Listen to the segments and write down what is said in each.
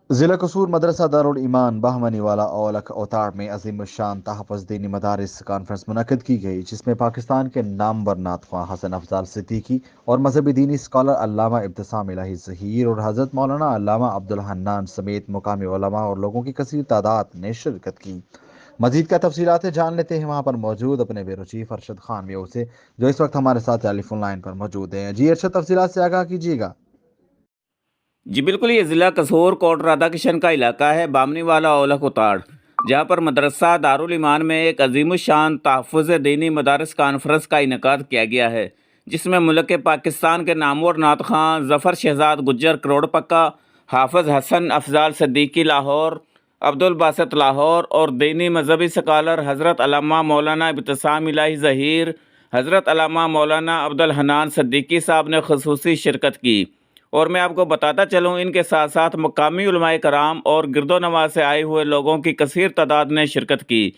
ضلع قصور مدرسہ دارالایمان بہمنی والا اولک اوتار میں عظیم الشان تحفظ دینی مدارس کانفرنس منعقد کی گئی، جس میں پاکستان کے نامور نعت خواں حسن افضال صدیقی اور مذہبی دینی اسکالر علامہ ابتسام الہی ظہیر اور حضرت مولانا علامہ عبدالحنان سمیت مقامی علماء اور لوگوں کی کثیر تعداد نے شرکت کی۔ مزید کا تفصیلات جان لیتے ہیں وہاں پر موجود اپنے بیورو چیف ارشد خان ویو سے، جو اس وقت ہمارے ساتھ ٹیلی فون لائن پر موجود ہیں۔ جی ارشد، تفصیلات سے آگاہ کیجیے گا۔ جی بالکل، یہ ضلع قصور کوٹ رادھا کشن کا علاقہ ہے، بامنی والا اولک اتاڑ، جہاں پر مدرسہ دارالایمان میں ایک عظیم الشان تحفظ دینی مدارس کانفرنس کا انعقاد کیا گیا ہے، جس میں ملک پاکستان کے نامور نعت خواں ظفر شہزاد گجر کروڑ پکا، حافظ حسن افضال صدیقی لاہور، عبدالباسط لاہور اور دینی مذہبی سکالر حضرت علامہ مولانا ابتسام الہی ظہیر، حضرت علامہ مولانا عبدالحنان صدیقی صاحب نے خصوصی شرکت کی۔ اور میں آپ کو بتاتا چلوں، ان کے ساتھ ساتھ مقامی علماء کرام اور گرد و نواح سے آئے ہوئے لوگوں کی کثیر تعداد نے شرکت کی۔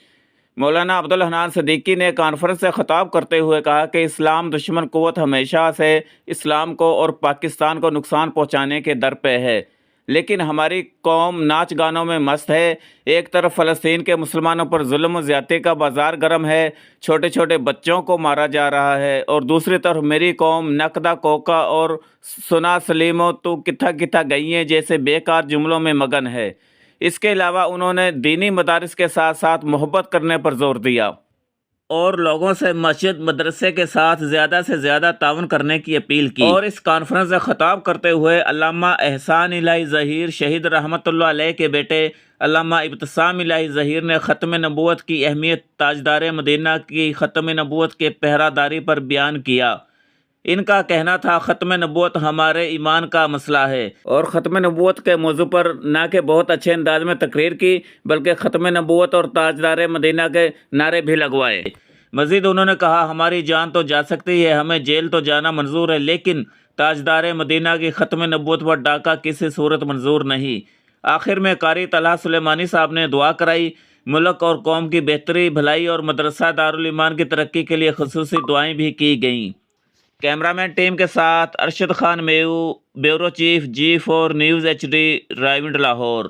مولانا عبدالحنان صدیقی نے کانفرنس سے خطاب کرتے ہوئے کہا کہ اسلام دشمن قوت ہمیشہ سے اسلام کو اور پاکستان کو نقصان پہنچانے کے در پہ ہے، لیکن ہماری قوم ناچ گانوں میں مست ہے۔ ایک طرف فلسطین کے مسلمانوں پر ظلم و زیادتی کا بازار گرم ہے، چھوٹے چھوٹے بچوں کو مارا جا رہا ہے، اور دوسری طرف میری قوم نقدہ کوکا اور سنا سلیمو تو کتھا کتھا گئی ہیں جیسے بیکار جملوں میں مگن ہے۔ اس کے علاوہ انہوں نے دینی مدارس کے ساتھ ساتھ محبت کرنے پر زور دیا اور لوگوں سے مسجد مدرسے کے ساتھ زیادہ سے زیادہ تعاون کرنے کی اپیل کی۔ اور اس کانفرنس سے خطاب کرتے ہوئے علامہ احسان الہی ظہیر شہید رحمۃ اللہ علیہ کے بیٹے علامہ ابتسام الہی ظہیر نے ختم نبوت کی اہمیت، تاجدار مدینہ کی ختم نبوت کے پہرہ داری پر بیان کیا۔ ان کا کہنا تھا، ختم نبوت ہمارے ایمان کا مسئلہ ہے، اور ختم نبوت کے موضوع پر نہ کہ بہت اچھے انداز میں تقریر کی، بلکہ ختم نبوت اور تاجدار مدینہ کے نعرے بھی لگوائے۔ مزید انہوں نے کہا، ہماری جان تو جا سکتی ہے، ہمیں جیل تو جانا منظور ہے، لیکن تاجدار مدینہ کی ختم نبوت پر ڈاکہ کسی صورت منظور نہیں۔ آخر میں قاری طلحہ سلیمانی صاحب نے دعا کرائی۔ ملک اور قوم کی بہتری، بھلائی اور مدرسہ دارالایمان کی ترقی کے لیے خصوصی دعائیں بھی کی گئیں۔ کیمرامین ٹیم کے ساتھ Arshad Khan Meo, bureau chief G4 news HD، Raiwind Lahore.